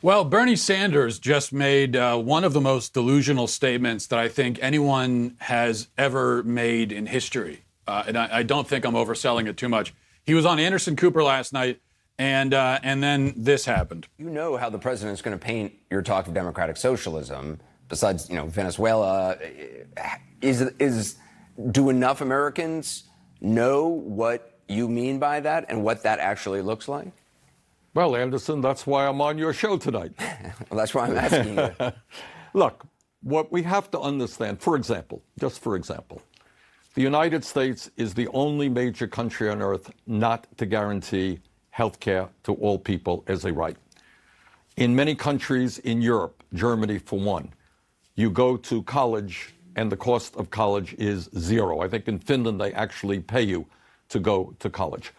Well, Bernie Sanders just made one of the most delusional statements that I think anyone has ever made in history. And I don't think I'm overselling it too much. He was on Anderson Cooper last night, and then this happened. You know how the president's going to paint your talk of democratic socialism, besides, Venezuela. Do enough Americans know what you mean by that and what that actually looks like? Well, Anderson, that's why I'm on your show tonight. Well, that's why I'm asking you. Look, what we have to understand, just for example, the United States is the only major country on earth not to guarantee health care to all people as a right. In many countries in Europe, Germany for one, you go to college and the cost of college is zero. I think in Finland they actually pay you to go to college.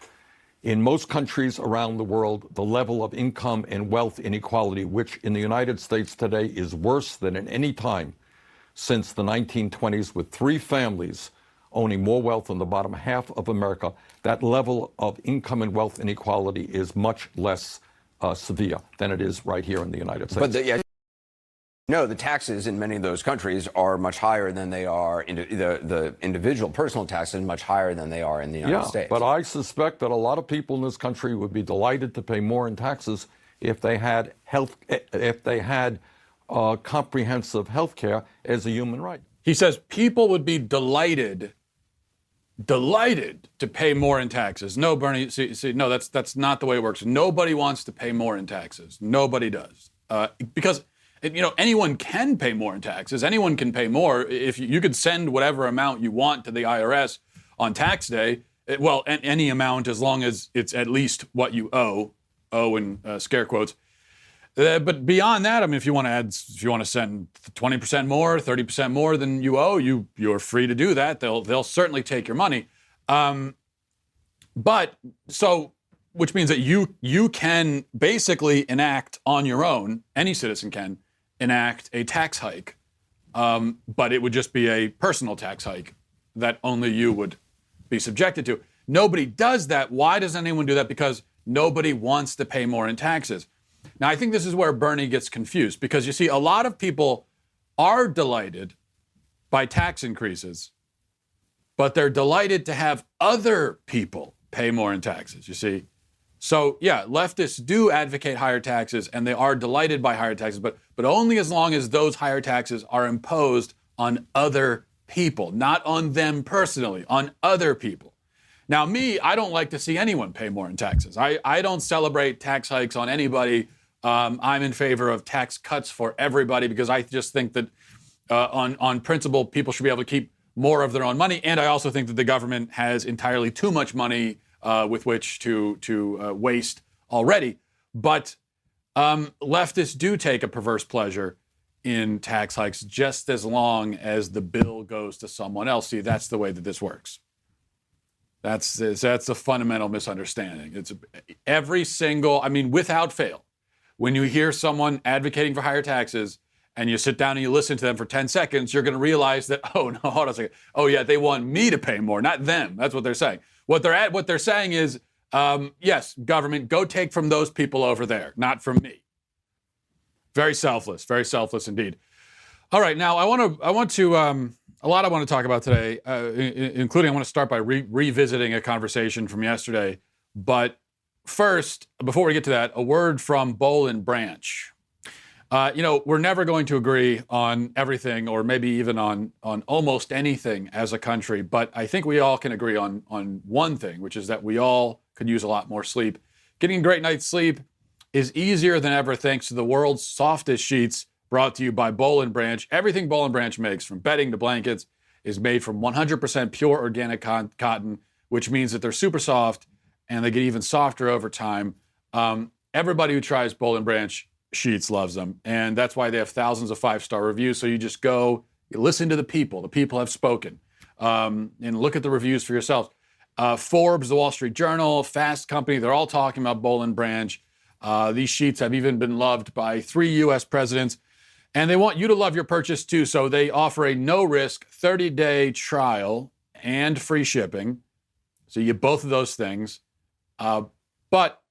In most countries around the world, the level of income and wealth inequality, which in the United States today is worse than at any time since the 1920s, with 3 families owning more wealth than the bottom half of America, that level of income and wealth inequality is much less severe than it is right here in the United States. But the taxes in many of those countries are much higher than they are, the individual personal taxes much higher than they are in the United States. But I suspect that a lot of people in this country would be delighted to pay more in taxes if they had comprehensive health care as a human right. He says people would be delighted to pay more in taxes. No, Bernie, no, that's not the way it works. Nobody wants to pay more in taxes. Nobody does. Because anyone can pay more in taxes. Anyone can pay more. If you could send whatever amount you want to the IRS on tax day, any amount as long as it's at least what you owe in scare quotes. But beyond that, I mean, if you want to send 20% more, 30% more than you owe, you're free to do that. They'll certainly take your money. Which means that you can basically enact on your own, any citizen can enact a tax hike, but it would just be a personal tax hike that only you would be subjected to. Nobody does that. Why does anyone do that? Because nobody wants to pay more in taxes. Now, I think this is where Bernie gets confused, because you see, a lot of people are delighted by tax increases, but they're delighted to have other people pay more in taxes, you see. So, yeah, leftists do advocate higher taxes, and they are delighted by higher taxes, but only as long as those higher taxes are imposed on other people, not on them personally, on other people. Now, I don't like to see anyone pay more in taxes. I don't celebrate tax hikes on anybody. I'm in favor of tax cuts for everybody, because I just think that on principle, people should be able to keep more of their own money. And I also think that the government has entirely too much money with which to waste already. But leftists do take a perverse pleasure in tax hikes just as long as the bill goes to someone else. See, that's the way that this works. That's a fundamental misunderstanding. It's without fail, when you hear someone advocating for higher taxes and you sit down and you listen to them for 10 seconds, you're going to realize that, oh, no, hold on a second. Oh, yeah, they want me to pay more, not them. That's what they're saying. What they're saying is, yes, government, go take from those people over there, not from me. Very selfless indeed. All right, now I want to a lot I want to talk about today, including I want to start by revisiting a conversation from yesterday. But first, before we get to that, a word from Boll and Branch. We're never going to agree on everything, or maybe even on almost anything as a country. But I think we all can agree on one thing, which is that we all could use a lot more sleep. Getting a great night's sleep is easier than ever thanks to the world's softest sheets, brought to you by Boll and Branch. Everything Boll and Branch makes, from bedding to blankets, is made from 100% pure organic cotton, which means that they're super soft and they get even softer over time. Everybody who tries Boll and Branch sheets loves them, and that's why they have thousands of 5-star reviews. So you just go, you listen to the people. The people have spoken, and look at the reviews for yourselves. Forbes, the Wall Street Journal, Fast Company, they're all talking about Boll and Branch. These sheets have even been loved by 3 U.S. presidents. And they want you to love your purchase too, so they offer a no-risk 30-day trial and free shipping. So you get both of those things. But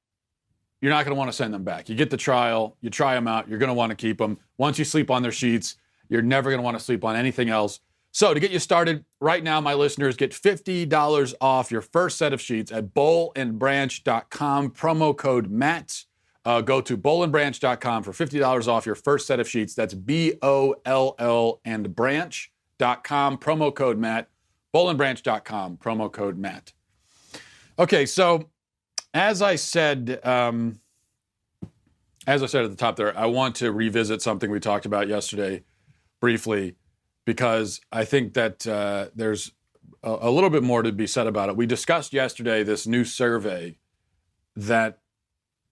you're not going to want to send them back. You get the trial, you try them out, you're going to want to keep them. Once you sleep on their sheets, you're never going to want to sleep on anything else. So to get you started, right now, my listeners get $50 off your first set of sheets at bowlandbranch.com, promo code Matt. Go to bowlandbranch.com for $50 off your first set of sheets. That's BOLL and branch.com, promo code Matt. bowlandbranch.com, promo code Matt. Okay, so as I said at the top there, I want to revisit something we talked about yesterday briefly, because I think that there's a little bit more to be said about it. We discussed yesterday this new survey that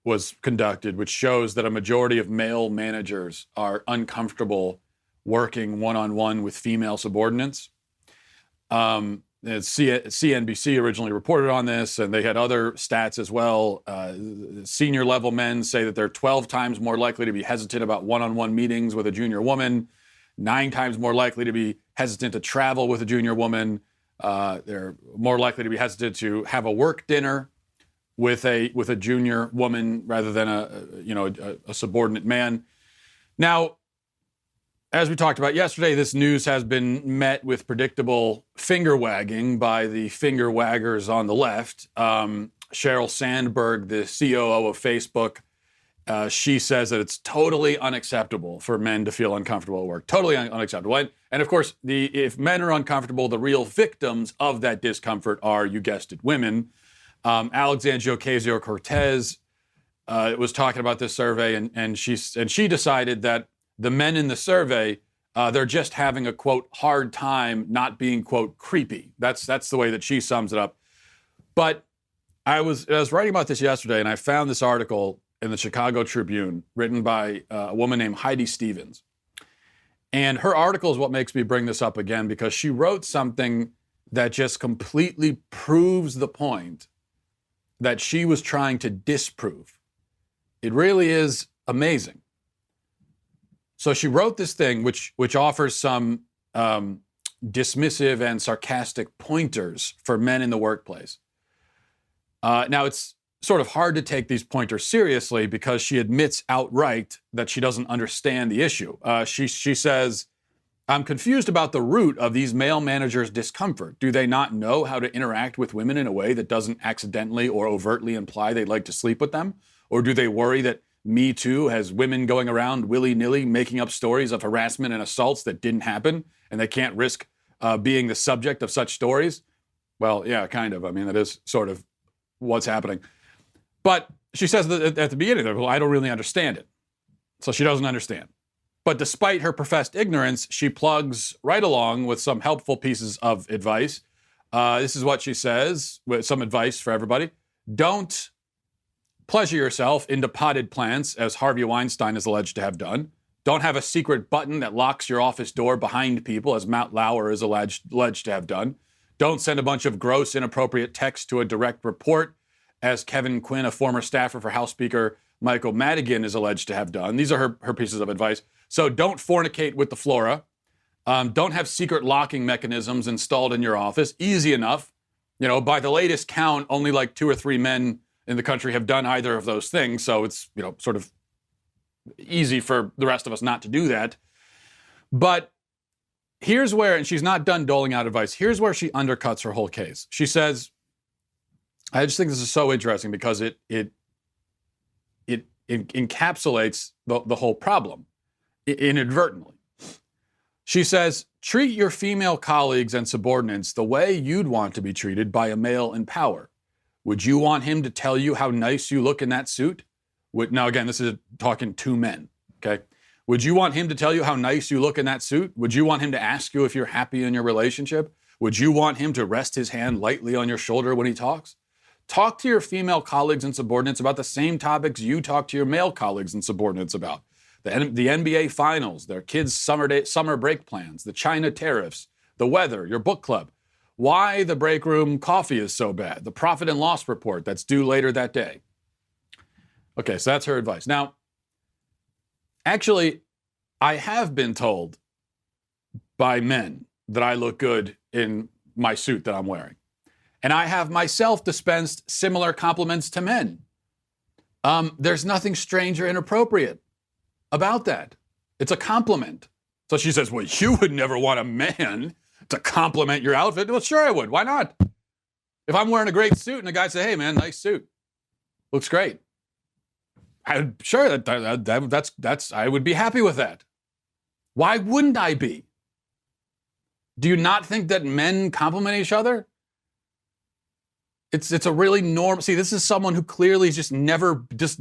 was conducted, which shows that a majority of male managers are uncomfortable working one-on-one with female subordinates. CNBC originally reported on this, and they had other stats as well. Senior level men say that they're 12 times more likely to be hesitant about one-on-one meetings with a junior woman, 9 times more likely to be hesitant to travel with a junior woman. They're more likely to be hesitant to have a work dinner with a junior woman rather than a subordinate man. Now, as we talked about yesterday, this news has been met with predictable finger wagging by the finger waggers on the left. Sheryl Sandberg, the COO of Facebook, she says that it's totally unacceptable for men to feel uncomfortable at work. Totally unacceptable. And of course, if men are uncomfortable, the real victims of that discomfort are, you guessed it, women. Alexandria Ocasio-Cortez was talking about this survey, and she decided that the men in the survey, they're just having a, quote, hard time not being, quote, creepy. That's the way that she sums it up. But I was writing about this yesterday, and I found this article in the Chicago Tribune written by a woman named Heidi Stevens. And her article is what makes me bring this up again, because she wrote something that just completely proves the point that she was trying to disprove. It really is amazing. So she wrote this thing which offers some dismissive and sarcastic pointers for men in the workplace. Now, it's sort of hard to take these pointers seriously because she admits outright that she doesn't understand the issue. She says, "I'm confused about the root of these male managers' discomfort. Do they not know how to interact with women in a way that doesn't accidentally or overtly imply they'd like to sleep with them? Or do they worry that Me Too has women going around willy-nilly making up stories of harassment and assaults that didn't happen, and they can't risk being the subject of such stories?" Well, yeah, kind of. I mean, that is sort of what's happening. But she says that at the beginning, well, I don't really understand it. So she doesn't understand. But despite her professed ignorance, she plugs right along with some helpful pieces of advice. This is what she says, with some advice for everybody. Don't pleasure yourself into potted plants, as Harvey Weinstein is alleged to have done. Don't have a secret button that locks your office door behind people, as Matt Lauer is alleged to have done. Don't send a bunch of gross, inappropriate text to a direct report, as Kevin Quinn, a former staffer for House Speaker Michael Madigan, is alleged to have done. These are her pieces of advice. So don't fornicate with the flora. Don't have secret locking mechanisms installed in your office. Easy enough. By the latest count, only like 2 or 3 men in the country have done either of those things. So it's, sort of easy for the rest of us not to do that. But here's where, and she's not done doling out advice, here's where she undercuts her whole case. She says, I just think this is so interesting because it encapsulates the whole problem inadvertently. She says, treat your female colleagues and subordinates the way you'd want to be treated by a male in power. Would you want him to tell you how nice you look in that suit? Now, again, this is talking to men, okay? Would you want him to tell you how nice you look in that suit? Would you want him to ask you if you're happy in your relationship? Would you want him to rest his hand lightly on your shoulder when he talks? Talk to your female colleagues and subordinates about the same topics you talk to your male colleagues and subordinates about. The NBA finals, their kids' summer break plans, the China tariffs, the weather, your book club, why the break room coffee is so bad, the profit and loss report that's due later that day. Okay, so that's her advice. Now, actually, I have been told by men that I look good in my suit that I'm wearing. And I have myself dispensed similar compliments to men. There's nothing strange or inappropriate about that. It's a compliment. So she says, well, you would never want a man to compliment your outfit. Well, sure I would. Why not? If I'm wearing a great suit and a guy says, hey, man, nice suit. Looks great. Sure, that's I would be happy with that. Why wouldn't I be? Do you not think that men compliment each other? It's a really normal. See, this is someone who clearly just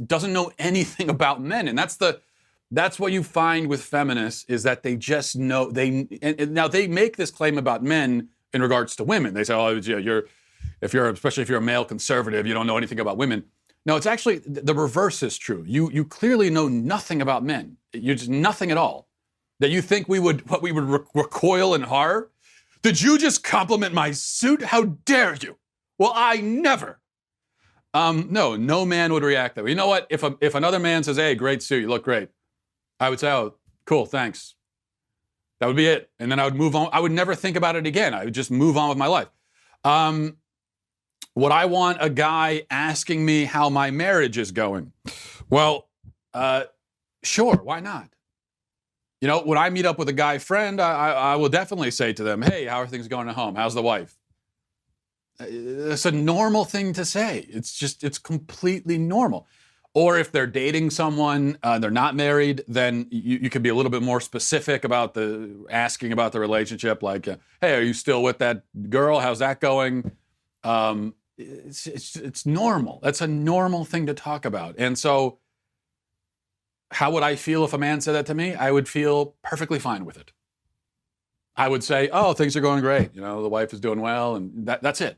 doesn't know anything about men, and that's what you find with feminists is that they just know and now they make this claim about men in regards to women. They say, oh, yeah, especially if you're a male conservative, you don't know anything about women. No, it's actually the reverse is true. You clearly know nothing about men. You're just nothing at all. That you think we would recoil in horror? Did you just compliment my suit? How dare you? Well, I never. No man would react that way. You know what? If another man says, hey, great suit, you look great, I would say, oh, cool, thanks. That would be it. And then I would move on. I would never think about it again. I would just move on with my life. Would I want a guy asking me how my marriage is going? Well, sure, why not? You know, when I meet up with a guy friend, I will definitely say to them, hey, how are things going at home? How's the wife? It's a normal thing to say. It's completely normal. Or if they're dating someone, they're not married, then you can be a little bit more specific about asking about the relationship. Like, hey, are you still with that girl? How's that going? It's normal. That's a normal thing to talk about. And so how would I feel if a man said that to me? I would feel perfectly fine with it. I would say, oh, things are going great. You know, the wife is doing well, and that's it.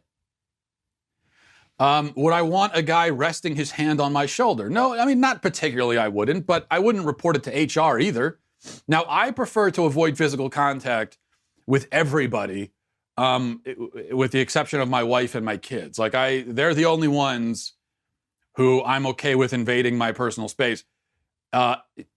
Would I want a guy resting his hand on my shoulder? No, I mean, not particularly I wouldn't, but I wouldn't report it to HR either. Now, I prefer to avoid physical contact with everybody, with the exception of my wife and my kids. Like they're the only ones who I'm okay with invading my personal space.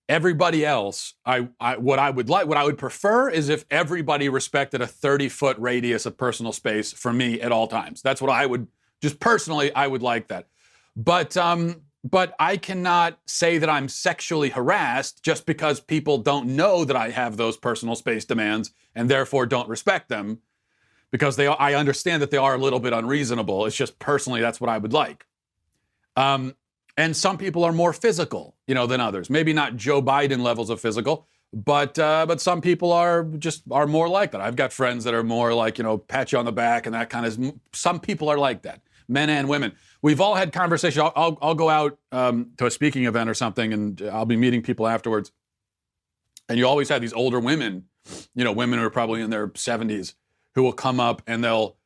Everybody else, what I would prefer is if everybody respected a 30-foot radius of personal space for me at all times. That's what I would, just personally, I would like that. But I cannot say that I'm sexually harassed just because people don't know that I have those personal space demands and therefore don't respect them, because I understand that they are a little bit unreasonable. It's just personally, that's what I would like. And some people are more physical, than others. Maybe not Joe Biden levels of physical, but some people are more like that. I've got friends that are more like, pat you on the back and that kind of. Some people are like that, men and women. We've all had conversations. I'll go out to a speaking event or something, and I'll be meeting people afterwards. And you always have these older women, women who are probably in their 70s, who will come up and they'll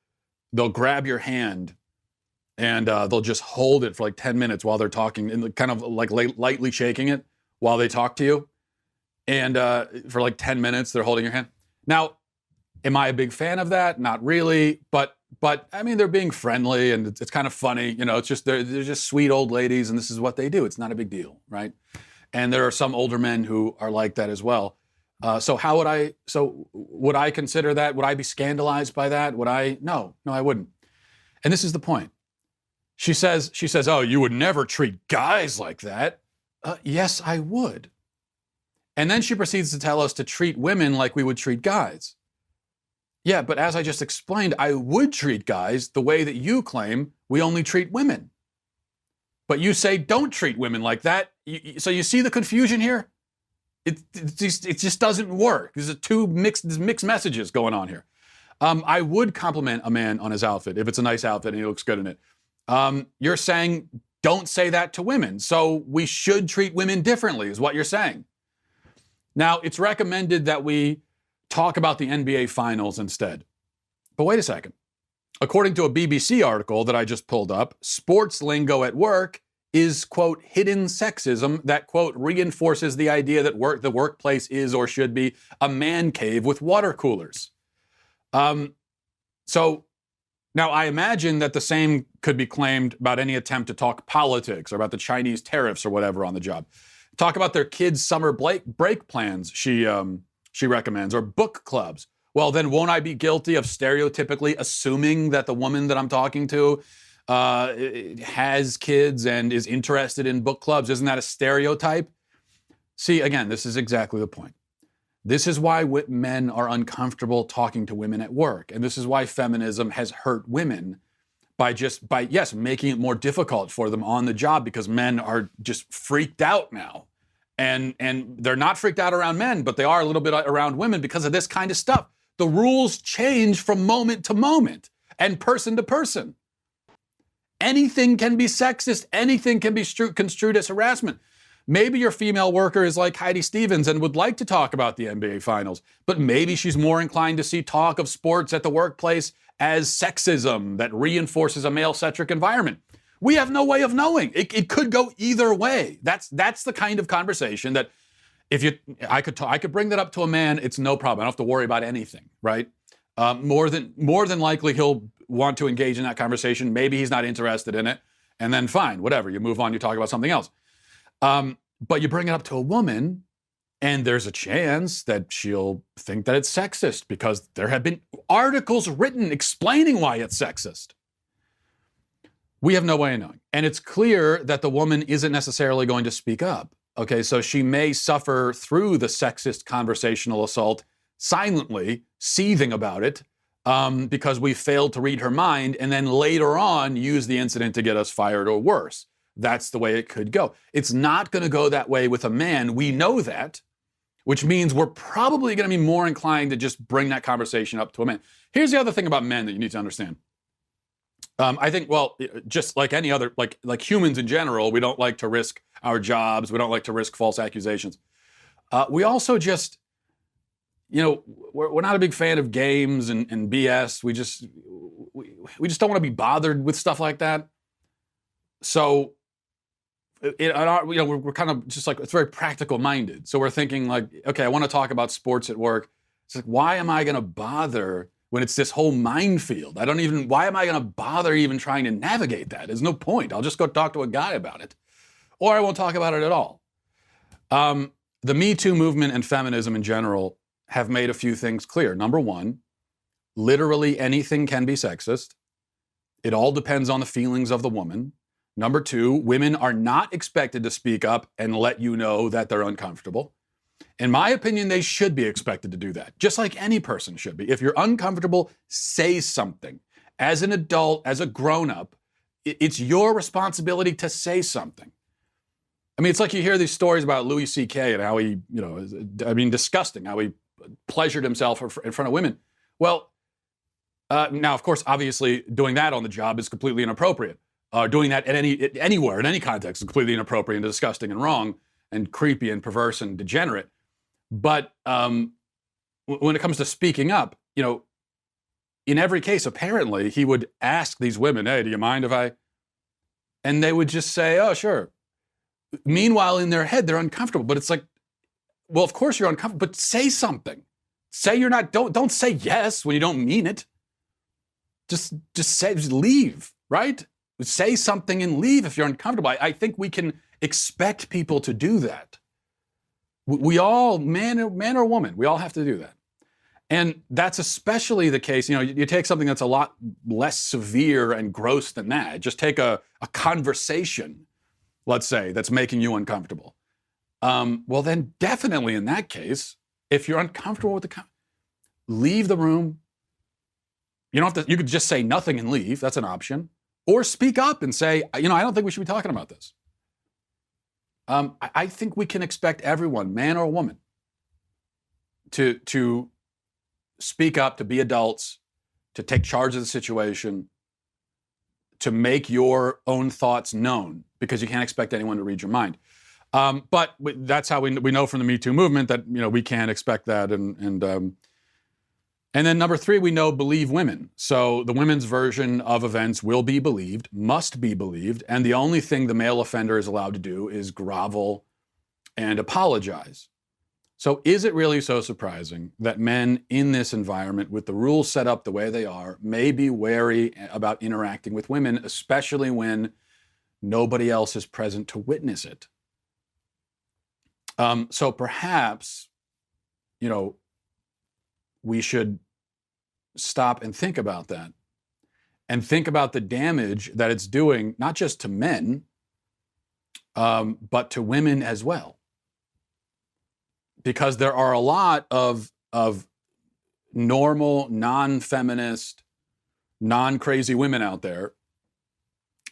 grab your hand. And they'll just hold it for like 10 minutes while they're talking, and kind of like lightly shaking it while they talk to you. And for like 10 minutes, they're holding your hand. Now, am I a big fan of that? Not really. But I mean, they're being friendly, and it's kind of funny. It's just they're just sweet old ladies, and this is what they do. It's not a big deal, right? And there are some older men who are like that as well. So would I consider that? Would I be scandalized by that? No, I wouldn't. And this is the point. She says, oh, you would never treat guys like that. Yes, I would. And then she proceeds to tell us to treat women like we would treat guys. Yeah, but as I just explained, I would treat guys the way that you claim we only treat women. But you say don't treat women like that. So you see the confusion here? It just doesn't work. There's mixed messages going on here. I would compliment a man on his outfit if it's a nice outfit and he looks good in it. You're saying don't say that to women. So we should treat women differently is what you're saying. Now, it's recommended that we talk about the NBA finals instead. But wait a second. According to a BBC article that I just pulled up, sports lingo at work is, quote, hidden sexism that, quote, reinforces the idea that the workplace is or should be a man cave with water coolers. Now, I imagine that the same could be claimed about any attempt to talk politics or about the Chinese tariffs or whatever on the job. Talk about their kids' summer break plans, she recommends, or book clubs. Well, then won't I be guilty of stereotypically assuming that the woman that I'm talking to has kids and is interested in book clubs. Isn't that a stereotype? See, again, this is exactly the point. This is why men are uncomfortable talking to women at work. And this is why feminism has hurt women by making it more difficult for them on the job, because men are just freaked out now. And they're not freaked out around men, but they are a little bit around women because of this kind of stuff. The rules change from moment to moment and person to person. Anything can be sexist. Anything can be construed as harassment. Maybe your female worker is like Heidi Stevens and would like to talk about the NBA Finals, but maybe she's more inclined to see talk of sports at the workplace as sexism that reinforces a male-centric environment. We have no way of knowing. It could go either way. That's the kind of conversation that I could bring that up to a man. It's no problem. I don't have to worry about anything, right? More than likely he'll want to engage in that conversation. Maybe he's not interested in it, and then fine, whatever. You move on. You talk about something else. But you bring it up to a woman, and there's a chance that she'll think that it's sexist because there have been articles written explaining why it's sexist. We have no way of knowing. And it's clear that the woman isn't necessarily going to speak up. Okay, so she may suffer through the sexist conversational assault silently, seething about it, because we failed to read her mind, and then later on use the incident to get us fired or worse. That's the way it could go. It's not going to go that way with a man. We know that, which means we're probably going to be more inclined to just bring that conversation up to a man. Here's the other thing about men that you need to understand. I think, well, just like any other, like humans in general, we don't like to risk our jobs. We don't like to risk false accusations. We also just, we're not a big fan of games and BS. We just don't want to be bothered with stuff like that. So, we're kind of just like, it's very practical minded. So we're thinking like, okay, I want to talk about sports at work. It's like, why am I going to bother when it's this whole minefield? Why am I going to bother even trying to navigate that? There's no point. I'll just go talk to a guy about it. Or I won't talk about it at all. The Me Too movement and feminism in general have made a few things clear. Number one, literally anything can be sexist. It all depends on the feelings of the woman. Number two, women are not expected to speak up and let you know that they're uncomfortable. In my opinion, they should be expected to do that, just like any person should be. If you're uncomfortable, say something. As an adult, as a grown-up, it's your responsibility to say something. I mean, it's like you hear these stories about Louis C.K. and how he, disgusting, how he pleasured himself in front of women. Well, now, of course, obviously, doing that on the job is completely inappropriate. Doing that anywhere, in any context, is completely inappropriate and disgusting and wrong and creepy and perverse and degenerate. But when it comes to speaking up, in every case, apparently, he would ask these women, hey, do you mind if I? And they would just say, oh, sure. Meanwhile, in their head, they're uncomfortable. But it's like, well, of course you're uncomfortable, but say something. Say you're not, don't say yes when you don't mean it. Just leave, right? Say something and leave if you're uncomfortable. I think we can expect people to do that. We all, man or woman, we all have to do that. And that's especially the case, you take something that's a lot less severe and gross than that. Just take a conversation, let's say, that's making you uncomfortable. Well, then definitely in that case, if you're uncomfortable with leave the room. You don't have to, you could just say nothing and leave. That's an option. Or speak up and say, I don't think we should be talking about this. I think we can expect everyone, man or woman, to speak up, to be adults, to take charge of the situation, to make your own thoughts known, because you can't expect anyone to read your mind. But that's how we know from the Me Too movement that we can't expect that. And then number three, we know believe women. So the women's version of events will be believed, must be believed, and the only thing the male offender is allowed to do is grovel and apologize. So is it really so surprising that men in this environment, with the rules set up the way they are, may be wary about interacting with women, especially when nobody else is present to witness it? So perhaps, we should stop and think about that and think about the damage that it's doing, not just to men, but to women as well. Because there are a lot of normal, non-feminist, non-crazy women out there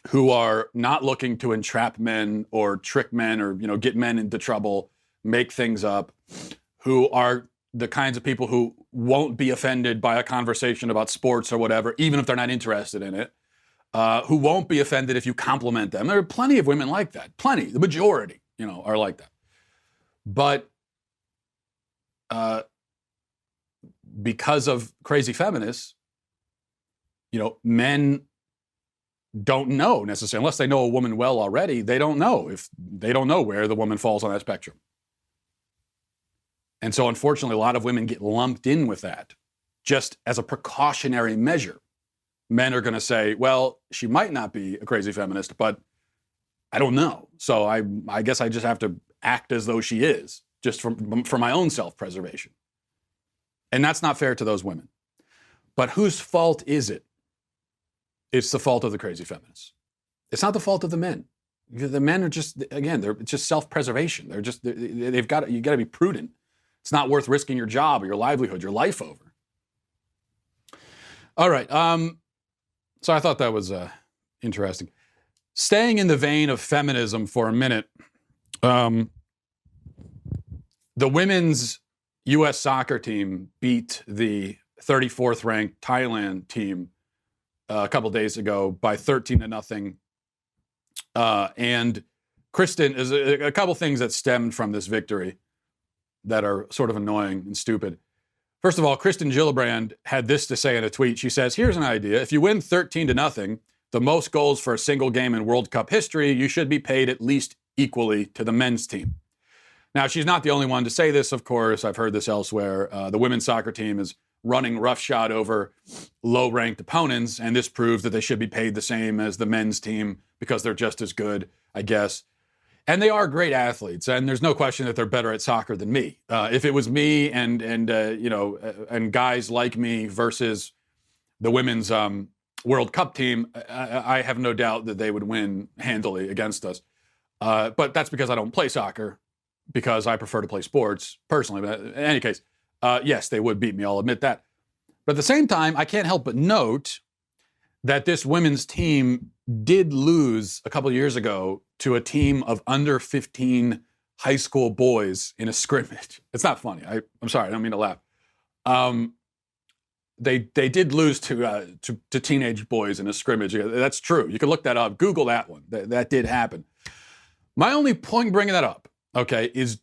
who are not looking to entrap men or trick men or, get men into trouble, make things up, who are the kinds of people who won't be offended by a conversation about sports or whatever, even if they're not interested in it, who won't be offended if you compliment them. There are plenty of women like that. Plenty. The majority, are like that. But because of crazy feminists, men don't know necessarily, unless they know a woman well already, they don't know where the woman falls on that spectrum. And so unfortunately, a lot of women get lumped in with that just as a precautionary measure. Men are going to say, well, she might not be a crazy feminist, but I don't know. So I guess I just have to act as though she is, just for my own self-preservation. And that's not fair to those women. But whose fault is it? It's the fault of the crazy feminists. It's not the fault of the men. The men are just, again, it's just self-preservation. You got to be prudent. It's not worth risking your job or your livelihood, your life over. All right. So I thought that was interesting. Staying in the vein of feminism for a minute, the women's U.S. soccer team beat the 34th ranked Thailand team a couple days ago by 13-0. And Kristen, is a couple things that stemmed from this victory that are sort of annoying and stupid. First of all, Kristen Gillibrand had this to say in a tweet. She says, here's an idea. If you win 13-0, the most goals for a single game in World Cup history, you should be paid at least equally to the men's team. Now, she's not the only one to say this, of course. I've heard this elsewhere. The women's soccer team is running roughshod over low-ranked opponents, and this proves that they should be paid the same as the men's team because they're just as good, I guess. And they are great athletes, and there's no question that they're better at soccer than me. If it was me and guys like me versus the women's World Cup team, I have no doubt that they would win handily against us. But that's because I don't play soccer, because I prefer to play sports personally. But in any case, yes, they would beat me. I'll admit that. But at the same time, I can't help but note that this women's team did lose a couple of years ago to a team of under 15 high school boys in a scrimmage. It's not funny. I'm sorry. I don't mean to laugh. They did lose to teenage boys in a scrimmage. That's true. You can look that up. Google that one. That did happen. My only point bringing that up, okay, is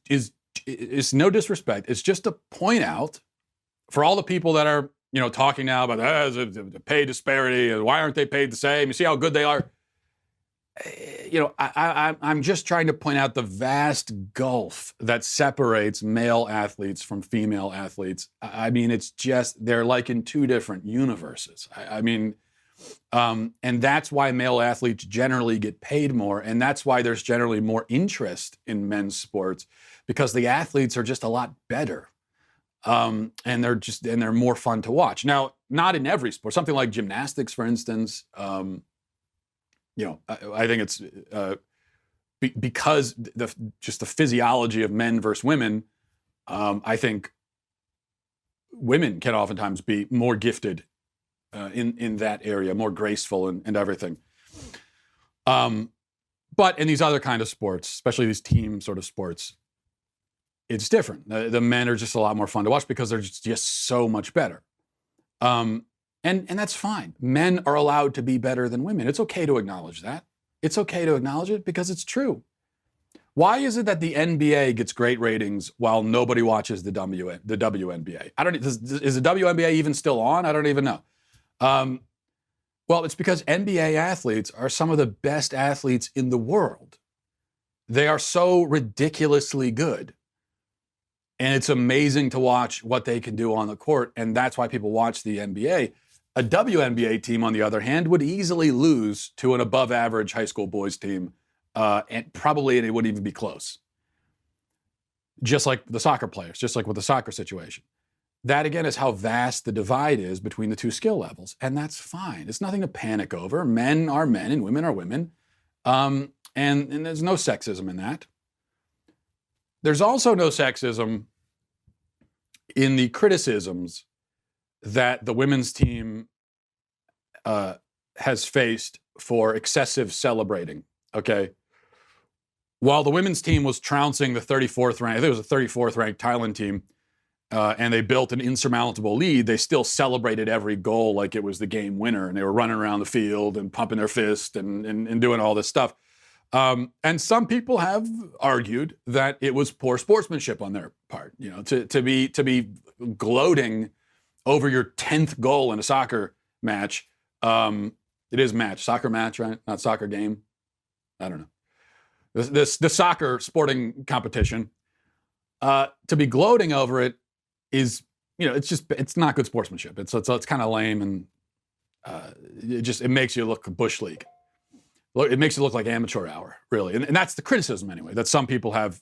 no disrespect. It's just to point out for all the people that are, talking now about the pay disparity and why aren't they paid the same? You see how good they are? I'm just trying to point out the vast gulf that separates male athletes from female athletes. I mean, it's just, they're like in two different universes. And that's why male athletes generally get paid more. And that's why there's generally more interest in men's sports, because the athletes are just a lot better. And they're more fun to watch. Now, not in every sport. Something like gymnastics, for instance, I think it's because just the physiology of men versus women. I think women can oftentimes be more gifted in that area, more graceful and everything. But in these other kind of sports, especially these team sort of sports, it's different. The men are just a lot more fun to watch because they're just so much better. And that's fine. Men are allowed to be better than women. It's okay to acknowledge that. It's okay to acknowledge it because it's true. Why is it that the NBA gets great ratings while nobody watches the WNBA? Is the WNBA even still on? I don't even know. Well, it's because NBA athletes are some of the best athletes in the world. They are so ridiculously good. And it's amazing to watch what they can do on the court, and that's why people watch the NBA. A WNBA team, on the other hand, would easily lose to an above-average high school boys team, and it wouldn't even be close. Just like the soccer players, just like with the soccer situation. that again is how vast the divide is between the two skill levels. And that's fine. It's nothing to panic over. Men are men and women are women. And there's no sexism in that. There's also no sexism in the criticisms that the women's team has faced for excessive celebrating, okay? While the women's team was trouncing the 34th ranked, I think it was the 34th ranked Thailand team, and they built an insurmountable lead, they still celebrated every goal like it was the game winner, and they were running around the field and pumping their fist and doing all this stuff. And some people have argued that it was poor sportsmanship on their part, you know, to be gloating over your 10th goal in a soccer match. It is match, soccer match, right? Not soccer game. I don't know. The soccer sporting competition, to be gloating over it is, you know, it's not good sportsmanship. It's kind of lame, and it makes you look bush league. It makes it look like amateur hour, really, and that's the criticism anyway that some people have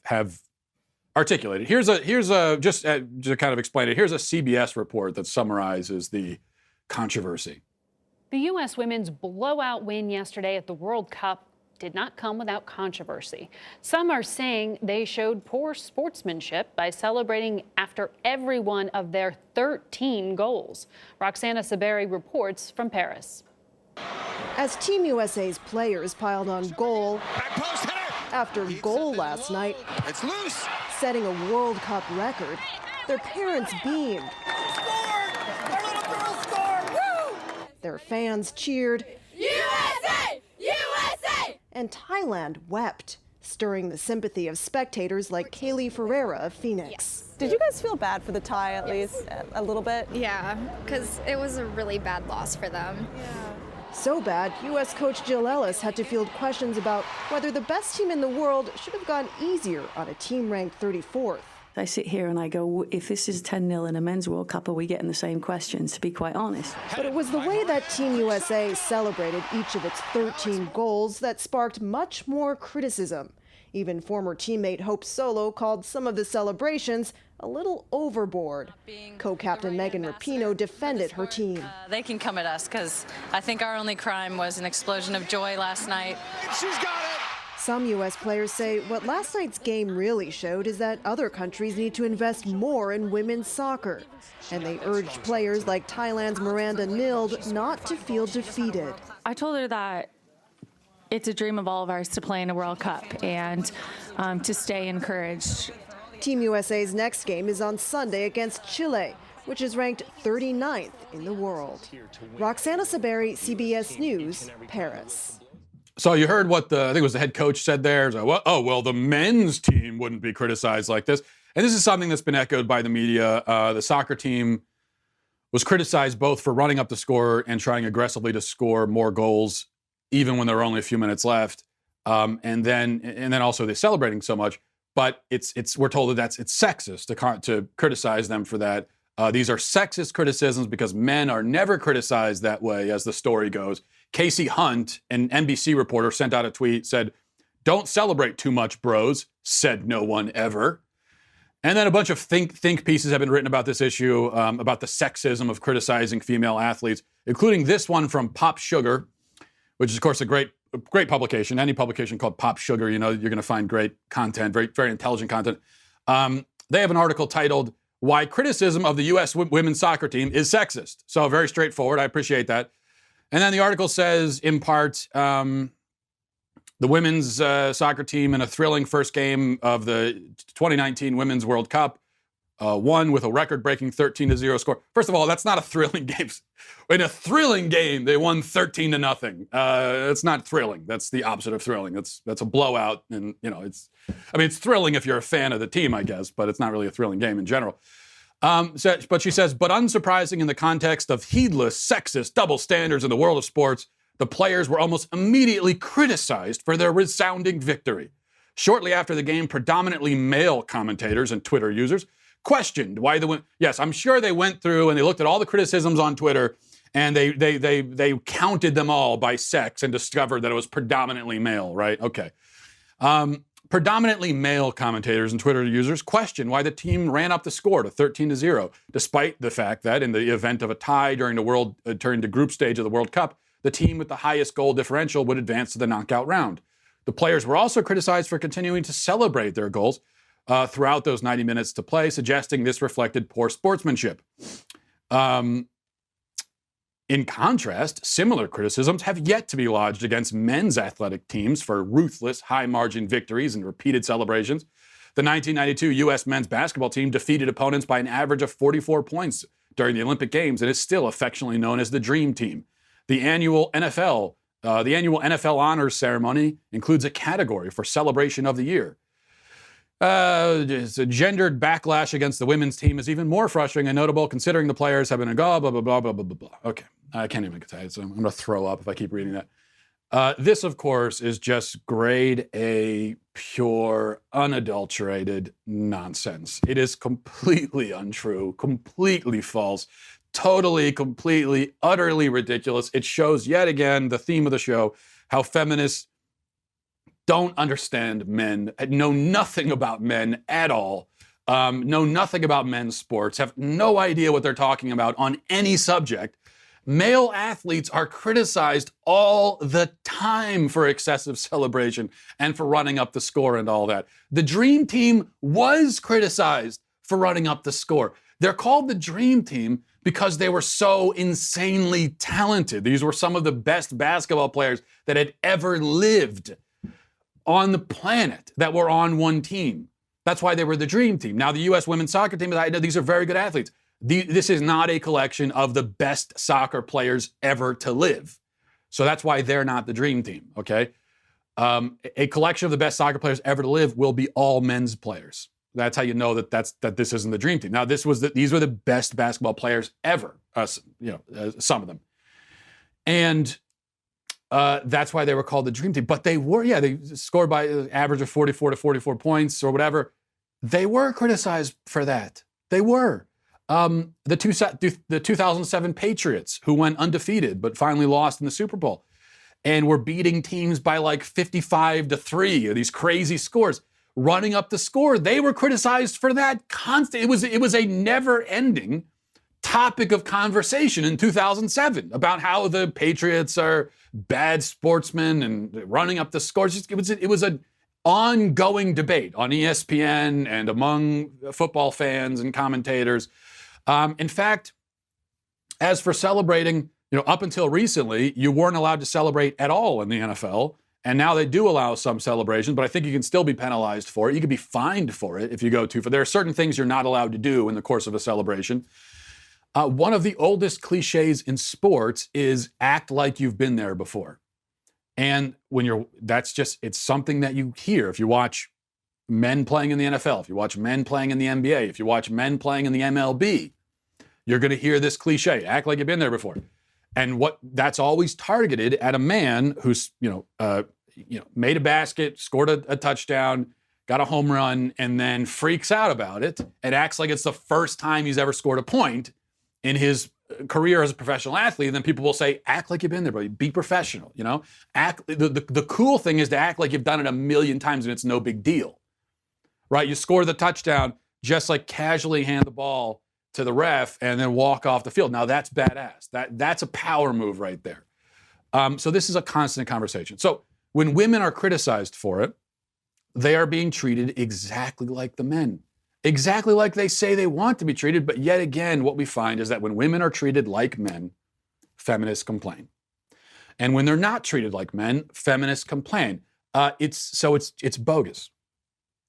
articulated. Here's a just to kind of explain it. Here's a CBS report that summarizes the controversy. The U.S. women's blowout win yesterday at the World Cup did not come without controversy. Some are saying they showed poor sportsmanship by celebrating after every one of their 13 goals. Roxana Saberi reports from Paris. As Team USA's players piled on goal after goal last night, it's loose, setting a World Cup record, their parents beamed. Our little girl scored! Woo! Their fans cheered, USA! USA! and Thailand wept, stirring the sympathy of spectators like Kaylee Ferreira of Phoenix. Did you guys feel bad for the Thai at least a little bit? Yeah, because it was a really bad loss for them. So bad, U.S. coach Jill Ellis had to field questions about whether the best team in the world should have gone easier on a team ranked 34th. I sit here and I go, if this is 10-0 in a men's World Cup, are we getting the same questions, to be quite honest? But it was the way that Team USA celebrated each of its 13 goals that sparked much more criticism. Even former teammate Hope Solo called some of the celebrations a little overboard. Co-captain Megan Rapinoe defended her team. They can come at us because I think our only crime was an explosion of joy last night. She's got it! Some U.S. players say what last night's game really showed is that other countries need to invest more in women's soccer. And they urged players like Thailand's Miranda Nild not to feel defeated. I told her that it's a dream of all of ours to play in a World Cup and to stay encouraged. Team USA's next game is on Sunday against Chile, which is ranked 39th in the world. Roxana Saberi, CBS News, Paris. So you heard what I think it was the head coach said there. So, well, the men's team wouldn't be criticized like this. And this is something that's been echoed by the media. The soccer team was criticized both for running up the score and trying aggressively to score more goals, even when there were only a few minutes left. And then also they're celebrating so much. But we're told that it's sexist to criticize them for that. These are sexist criticisms because men are never criticized that way, as the story goes. Casey Hunt, an NBC reporter, sent out a tweet, said, "Don't celebrate too much, bros," said no one ever. And then a bunch of think pieces have been written about this issue, about the sexism of criticizing female athletes, including this one from Pop Sugar, which is, of course, a great publication. Any publication called Pop Sugar, you know, you're going to find great content, very, very intelligent content. They have an article titled, "Why Criticism of the U.S. Women's Soccer Team is Sexist." So very straightforward. I appreciate that. And then the article says, in part, the women's soccer team in a thrilling first game of the 2019 Women's World Cup won with a record-breaking 13-0 score. First of all, that's not a thrilling game. In a thrilling game, they won 13-0. It's not thrilling. That's the opposite of thrilling. That's a blowout, and you know it's thrilling if you're a fan of the team, I guess, but it's not really a thrilling game in general. But she says, but unsurprising in the context of heedless, sexist, double standards in the world of sports, the players were almost immediately criticized for their resounding victory. Shortly after the game, predominantly male commentators and Twitter users questioned why yes, I'm sure they went through and they looked at all the criticisms on Twitter and they counted them all by sex and discovered that it was predominantly male, right? Okay. Predominantly male commentators and Twitter users question why the team ran up the score to 13-0, despite the fact that in the event of a tie during the group stage of the World Cup, the team with the highest goal differential would advance to the knockout round. The players were also criticized for continuing to celebrate their goals throughout those 90 minutes to play, suggesting this reflected poor sportsmanship. In contrast, similar criticisms have yet to be lodged against men's athletic teams for ruthless, high-margin victories and repeated celebrations. The 1992 U.S. men's basketball team defeated opponents by an average of 44 points during the Olympic Games and is still affectionately known as the Dream Team. The annual NFL honors ceremony includes a category for celebration of the year. A gendered backlash against the women's team is even more frustrating and notable considering the players have been blah, blah, blah, blah, blah, blah, blah. Okay, I can't even say it, so I'm going to throw up if I keep reading that. This, of course, is just grade A, pure, unadulterated nonsense. It is completely untrue, completely false, totally, completely, utterly ridiculous. It shows yet again the theme of the show, how feminists don't understand men, know nothing about men at all, know nothing about men's sports, have no idea what they're talking about on any subject. Male athletes are criticized all the time for excessive celebration and for running up the score and all that. The Dream Team was criticized for running up the score. They're called the Dream Team because they were so insanely talented. These were some of the best basketball players that had ever lived on the planet that were on one team. That's why they were the Dream Team. Now, the U.S. women's soccer team, these are very good athletes. This is not a collection of the best soccer players ever to live. So that's why they're not the Dream Team, okay? A collection of the best soccer players ever to live will be all men's players. That's how you know that this isn't the Dream Team. Now, these were the best basketball players ever, some of them. And that's why they were called the Dream Team. But they scored by an average of 44 to 44 points or whatever. They were criticized for that. They were. The 2007 Patriots, who went undefeated but finally lost in the Super Bowl and were beating teams by like 55-3, or these crazy scores, running up the score. They were criticized for that constant. It was a never-ending topic of conversation in 2007 about how the Patriots are bad sportsmen and running up the scores. It was an ongoing debate on ESPN and among football fans and commentators. In fact, as for celebrating, up until recently, you weren't allowed to celebrate at all in the NFL. And now they do allow some celebration, but I think you can still be penalized for it. You can be fined for it if you go too far. There are certain things you're not allowed to do in the course of a celebration. One of the oldest cliches in sports is act like you've been there before. And it's something that you hear if you watch men playing in the NFL, if you watch men playing in the NBA, if you watch men playing in the MLB, you're going to hear this cliche, act like you've been there before. And that's always targeted at a man who's, made a basket, scored a touchdown, got a home run, and then freaks out about it and acts like it's the first time he's ever scored a point in his career as a professional athlete. And then people will say, act like you've been there, but be professional, Act. The cool thing is to act like you've done it a million times and it's no big deal, right? You score the touchdown, just like casually hand the ball to the ref and then walk off the field. Now that's badass. That's a power move right there. So this is a constant conversation. So when women are criticized for it, they are being treated exactly like the men, exactly like they say they want to be treated. But yet again, what we find is that when women are treated like men, feminists complain. And when they're not treated like men, feminists complain. It's bogus.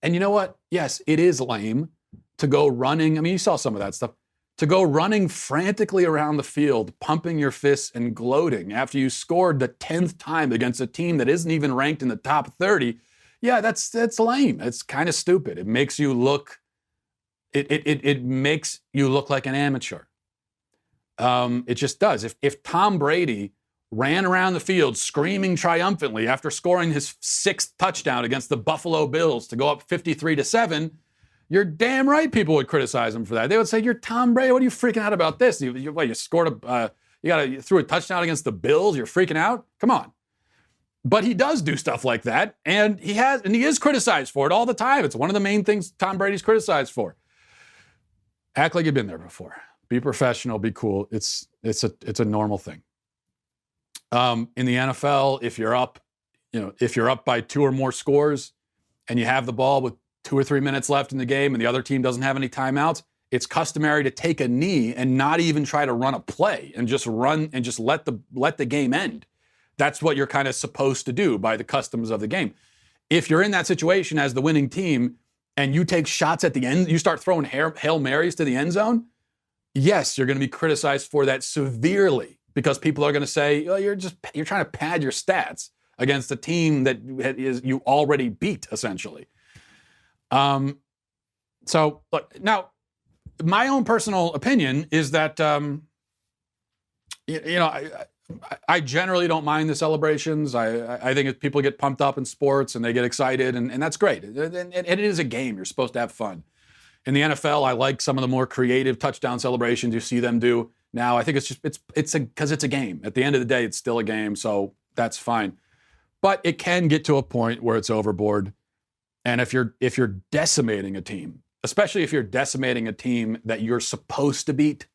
And you know what? Yes, it is lame to go running. I mean, you saw some of that stuff. To go running frantically around the field, pumping your fists and gloating after you scored the 10th time against a team that isn't even ranked in the top 30. Yeah, that's lame. It's kind of stupid. It makes you look, it makes you look like an amateur. It just does. If Tom Brady ran around the field screaming triumphantly after scoring his 6th touchdown against the Buffalo Bills to go up 53-7, you're damn right people would criticize him for that. They would say, "You're Tom Brady. What are you freaking out about this? You scored you threw a touchdown against the Bills. You're freaking out? Come on." But he does do stuff like that, and he is criticized for it all the time. It's one of the main things Tom Brady's criticized for. Act like you've been there before. Be professional, be cool. It's a normal thing. In the NFL, if you're up by 2 or more scores and you have the ball with 2 or 3 minutes left in the game and the other team doesn't have any timeouts, it's customary to take a knee and not even try to run a play and just let the game end. That's what you're kind of supposed to do by the customs of the game. If you're in that situation as the winning team and you take shots at the end, you start throwing Hail Marys to the end zone, yes, you're going to be criticized for that severely because people are going to say, oh, you're trying to pad your stats against a team that you already beat, essentially. So, look, now, my own personal opinion is that, I generally don't mind the celebrations. I think if people get pumped up in sports and they get excited, and that's great. And it is a game. You're supposed to have fun. In the NFL, I like some of the more creative touchdown celebrations you see them do now. I think it's because it's a game. At the end of the day, it's still a game, so that's fine. But it can get to a point where it's overboard. And if you're decimating a team, especially if you're decimating a team that you're supposed to beat,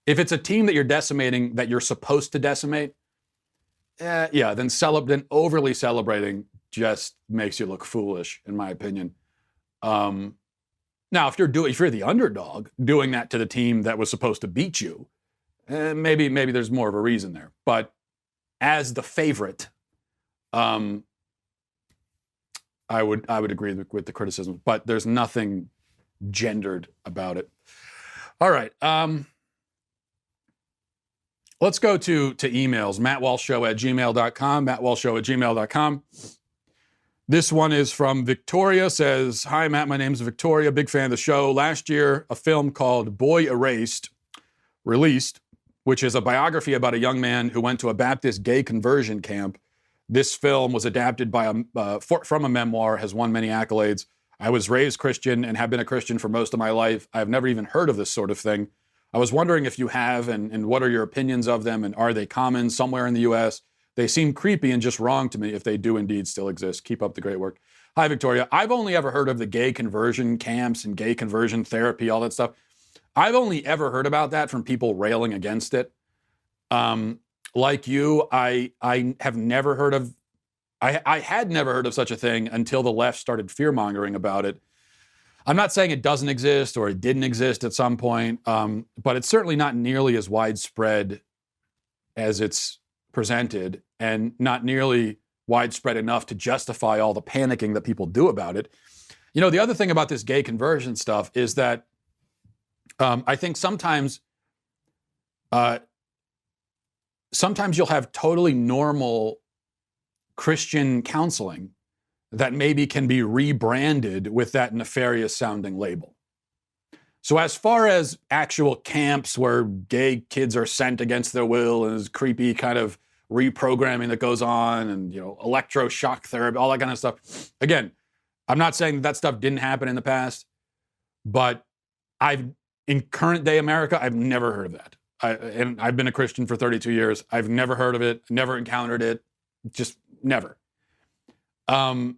if it's a team that you're decimating that you're supposed to decimate, then overly celebrating just makes you look foolish, in my opinion. Now, if you're the underdog doing that to the team that was supposed to beat you, maybe there's more of a reason there. But as the favorite, I would agree with the criticism, but there's nothing gendered about it. All right. Let's go to emails. mattwalshshow@gmail.com. mattwalshshow@gmail.com. This one is from Victoria. Says, hi, Matt. My name is Victoria. Big fan of the show. Last year, a film called Boy Erased released, which is a biography about a young man who went to a Baptist gay conversion camp. This film was adapted from a memoir, has won many accolades. I was raised Christian and have been a Christian for most of my life. I've never even heard of this sort of thing. I was wondering if you have, and what are your opinions of them, and are they common somewhere in the U.S.? They seem creepy and just wrong to me if they do indeed still exist. Keep up the great work. Hi, Victoria. I've only ever heard of the gay conversion camps and gay conversion therapy, all that stuff. I've only ever heard about that from people railing against it. Like you, I have never heard of, I had never heard of such a thing until the left started fear-mongering about it. I'm not saying it doesn't exist or it didn't exist at some point, but it's certainly not nearly as widespread as it's presented, and not nearly widespread enough to justify all the panicking that people do about it. You know, the other thing about this gay conversion stuff is that I think sometimes you'll have totally normal Christian counseling that maybe can be rebranded with that nefarious sounding label. So as far as actual camps where gay kids are sent against their will and there's creepy kind of reprogramming that goes on and, electroshock therapy, all that kind of stuff. Again, I'm not saying that stuff didn't happen in the past, but in current day America, I've never heard of that. And I've been a Christian for 32 years. I've never heard of it, never encountered it, just never. But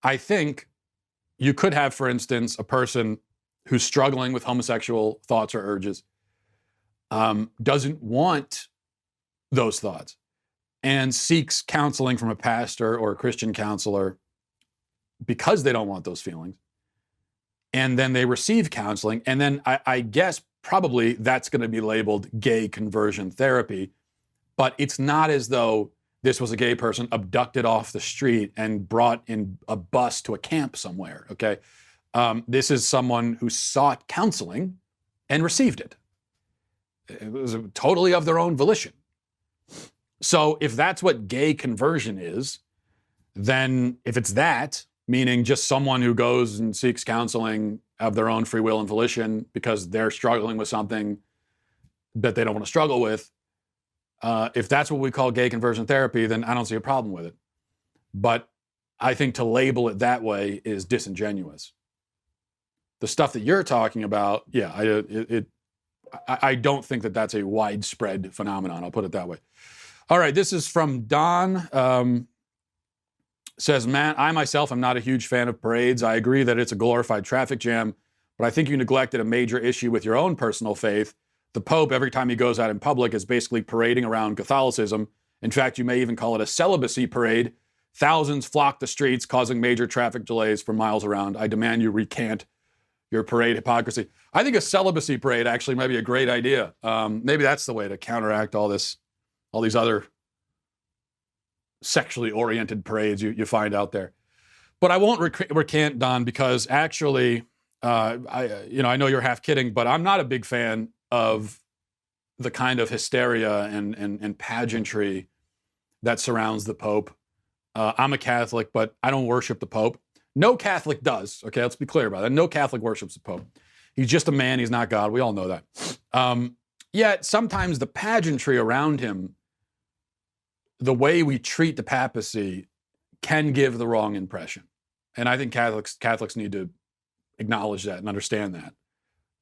I think you could have, for instance, a person who's struggling with homosexual thoughts or urges, doesn't want those thoughts, and seeks counseling from a pastor or a Christian counselor because they don't want those feelings. And then they receive counseling, and then I guess probably that's going to be labeled gay conversion therapy, but it's not as though this was a gay person abducted off the street and brought in a bus to a camp somewhere, okay? This is someone who sought counseling and received it. It was totally of their own volition. So if that's what gay conversion is, then if it's that, meaning just someone who goes and seeks counseling of their own free will and volition because they're struggling with something that they don't want to struggle with, if that's what we call gay conversion therapy, then I don't see a problem with it. But I think to label it that way is disingenuous. The stuff that you're talking about, I don't think that that's a widespread phenomenon. I'll put it that way. All right, this is from Don. Says, Matt, I myself am not a huge fan of parades. I agree that it's a glorified traffic jam, but I think you neglected a major issue with your own personal faith. The Pope, every time he goes out in public, is basically parading around Catholicism. In fact, you may even call it a celibacy parade. Thousands flock the streets, causing major traffic delays for miles around. I demand you recant your parade hypocrisy. I think a celibacy parade actually might be a great idea. Maybe that's the way to counteract all these other sexually oriented parades you find out there. But I won't recant, Don, because actually, I know you're half kidding, but I'm not a big fan of the kind of hysteria and pageantry that surrounds the Pope. I'm a Catholic, but I don't worship the Pope. No Catholic does. Okay, let's be clear about that. No Catholic worships the Pope. He's just a man. He's not God. We all know that. Yet sometimes the pageantry around him, the way we treat the papacy, can give the wrong impression. And I think Catholics need to acknowledge that and understand that.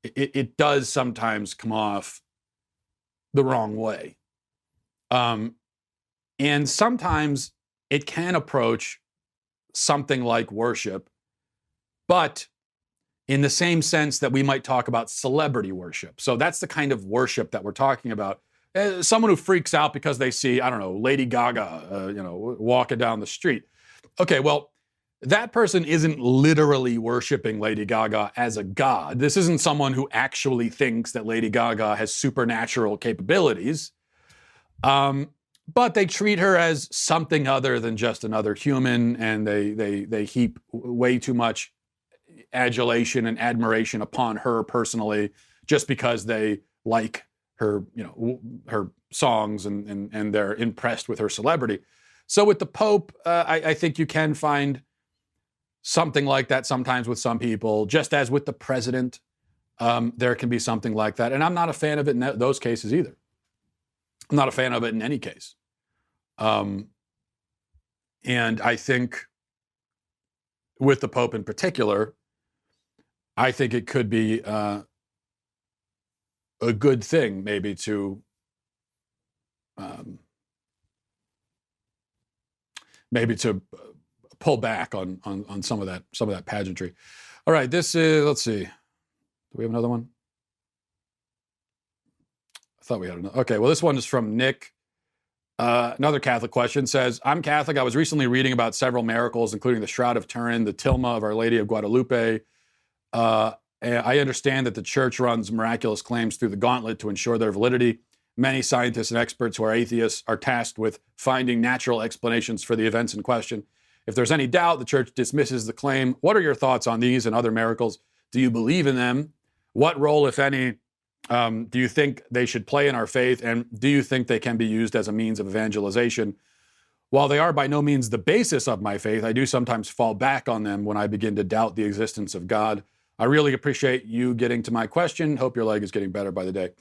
It does sometimes come off the wrong way. And sometimes it can approach something like worship, but in the same sense that we might talk about celebrity worship. So that's the kind of worship that we're talking about. Someone who freaks out because they see, I don't know, Lady Gaga, walking down the street. Okay, well, that person isn't literally worshiping Lady Gaga as a god. This isn't someone who actually thinks that Lady Gaga has supernatural capabilities. But they treat her as something other than just another human, and they heap way too much adulation and admiration upon her personally, just because they like her, her songs and they're impressed with her celebrity. So with the Pope, I think you can find something like that sometimes with some people, just as with the president, there can be something like that. And I'm not a fan of it in those cases either. I'm not a fan of it in any case. And I think with the Pope in particular, I think it could be a good thing maybe to pull back on some of that pageantry. All right, this is, let's see. Do we have another one? I thought we had another. Okay, well, this one is from Nick. Another Catholic question says, I'm Catholic. I was recently reading about several miracles, including the Shroud of Turin, the Tilma of Our Lady of Guadalupe. I understand that the church runs miraculous claims through the gauntlet to ensure their validity. Many scientists and experts who are atheists are tasked with finding natural explanations for the events in question. If there's any doubt, the church dismisses the claim. What are your thoughts on these and other miracles? Do you believe in them? What role, if any, do you think they should play in our faith? And do you think they can be used as a means of evangelization? While they are by no means the basis of my faith, I do sometimes fall back on them when I begin to doubt the existence of God. I really appreciate you getting to my question. Hope your leg is getting better by the day.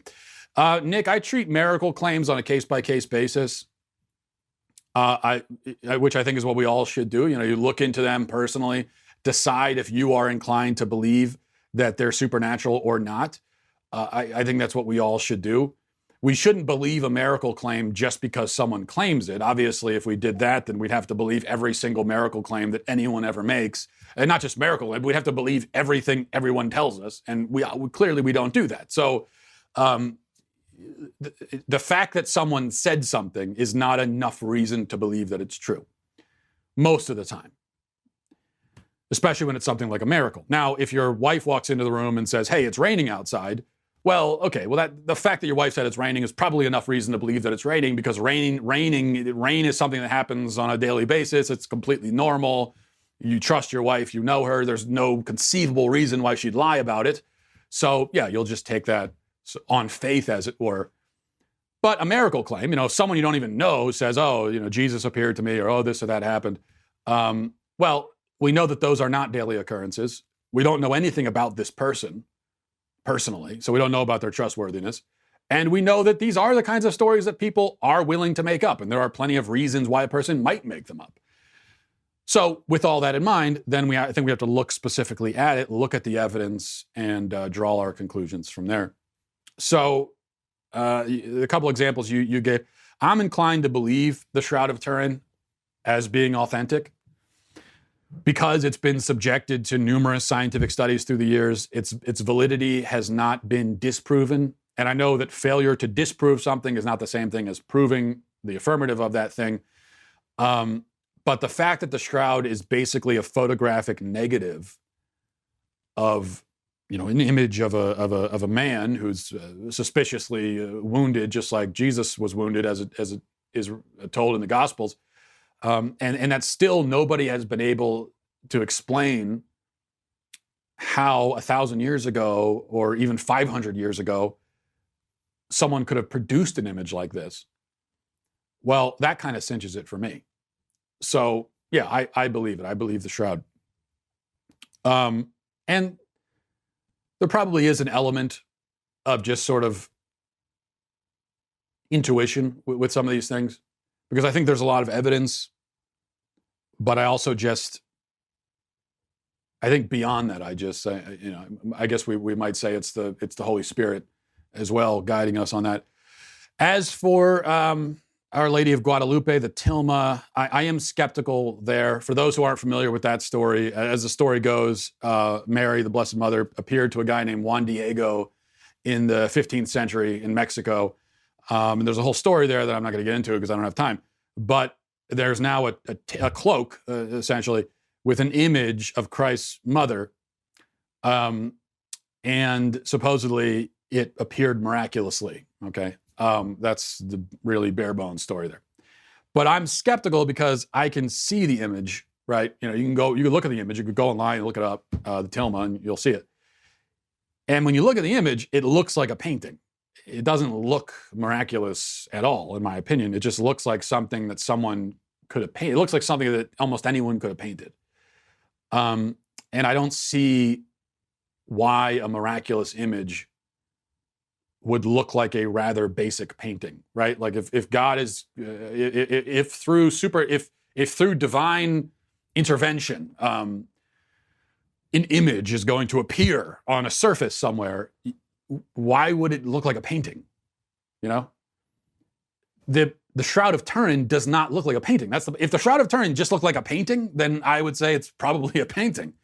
Nick, I treat miracle claims on a case-by-case basis, which I think is what we all should do. You look into them personally, decide if you are inclined to believe that they're supernatural or not. I think that's what we all should do. We shouldn't believe a miracle claim just because someone claims it. Obviously, if we did that, then we'd have to believe every single miracle claim that anyone ever makes. And not just miracle, we'd have to believe everything everyone tells us. And we clearly don't do that. So the fact that someone said something is not enough reason to believe that it's true. Most of the time. Especially when it's something like a miracle. Now, if your wife walks into the room and says, hey, it's raining outside, well, okay, the fact that your wife said it's raining is probably enough reason to believe that it's raining, because rain is something that happens on a daily basis. It's completely normal. You trust your wife, you know her. There's no conceivable reason why she'd lie about it. So yeah, you'll just take that on faith, as it were. But a miracle claim, someone you don't even know says, oh, Jesus appeared to me, or oh, this or that happened. Well, we know that those are not daily occurrences. We don't know anything about this person personally, so we don't know about their trustworthiness. And we know that these are the kinds of stories that people are willing to make up, and there are plenty of reasons why a person might make them up. So with all that in mind, then I think we have to look specifically at it, look at the evidence, and draw our conclusions from there. So a couple examples you gave. I'm inclined to believe the Shroud of Turin as being authentic because it's been subjected to numerous scientific studies through the years. Its validity has not been disproven. And I know that failure to disprove something is not the same thing as proving the affirmative of that thing. But the fact that the shroud is basically a photographic negative of, an image of a man who's suspiciously wounded, just like Jesus was wounded, as it is told in the Gospels, and that still nobody has been able to explain how 1,000 years ago or even 500 years ago someone could have produced an image like this. Well, that kind of cinches it for me. So yeah, I believe it. I believe the shroud. And there probably is an element of just sort of intuition with some of these things, because I think there's a lot of evidence, but I also I think beyond that, I guess we might say it's the Holy Spirit as well guiding us on that. As for Our Lady of Guadalupe, the Tilma, I am skeptical there. For those who aren't familiar with that story, as the story goes, Mary, the Blessed Mother, appeared to a guy named Juan Diego in the 15th century in Mexico. And there's a whole story there that I'm not going to get into because I don't have time. But there's now a cloak, essentially, with an image of Christ's mother. And supposedly it appeared miraculously, okay? That's the really bare bones story there. But I'm skeptical because I can see the image, right? You can look at the image, you could go online and look it up, the Tilma, and you'll see it. And when you look at the image, it looks like a painting. It doesn't look miraculous at all, in my opinion. It just looks like something that someone could have painted. It looks like something that almost anyone could have painted. And I don't see why a miraculous image would look like a rather basic painting, right? Like if God is, if through divine intervention, an image is going to appear on a surface somewhere, why would it look like a painting? The Shroud of Turin does not look like a painting. If the Shroud of Turin just looked like a painting, then I would say it's probably a painting.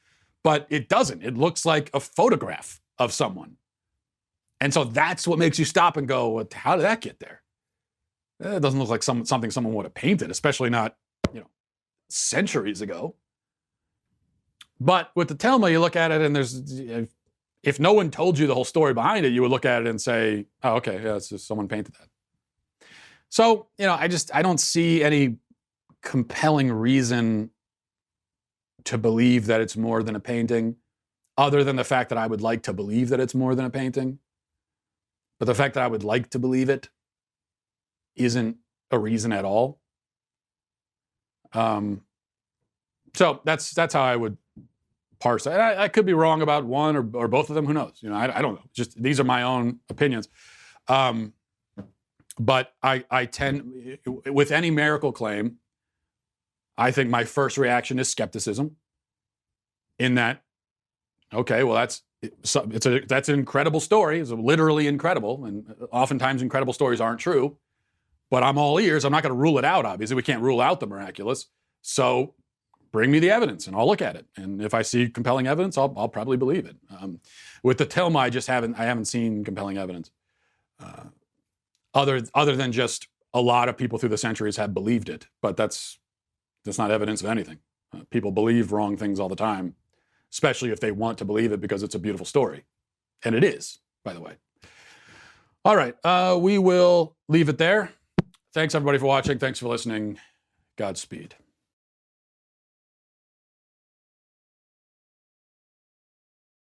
But it doesn't. It looks like a photograph of someone. And so that's what makes you stop and go, how did that get there? It doesn't look like something someone would have painted, especially not, centuries ago. But with the Tilma, you look at it and if no one told you the whole story behind it, you would look at it and say, oh, okay, yeah, it's just someone painted that. So, I don't see any compelling reason to believe that it's more than a painting, other than the fact that I would like to believe that it's more than a painting. But the fact that I would like to believe it isn't a reason at all. So that's how I would parse it. I could be wrong about one or both of them. Who knows? I don't know. Just these are my own opinions. But I tend, with any miracle claim, I think my first reaction is skepticism. In that, okay, well that's an incredible story. It's literally incredible, and oftentimes incredible stories aren't true. But I'm all ears. I'm not going to rule it out. Obviously, we can't rule out the miraculous. So bring me the evidence, and I'll look at it. And if I see compelling evidence, I'll probably believe it. With the Tilma, I haven't seen compelling evidence. Other than just a lot of people through the centuries have believed it, but that's not evidence of anything. People believe wrong things all the time, especially if they want to believe it because it's a beautiful story. And it is, by the way. All right, we will leave it there. Thanks everybody for watching. Thanks for listening. Godspeed.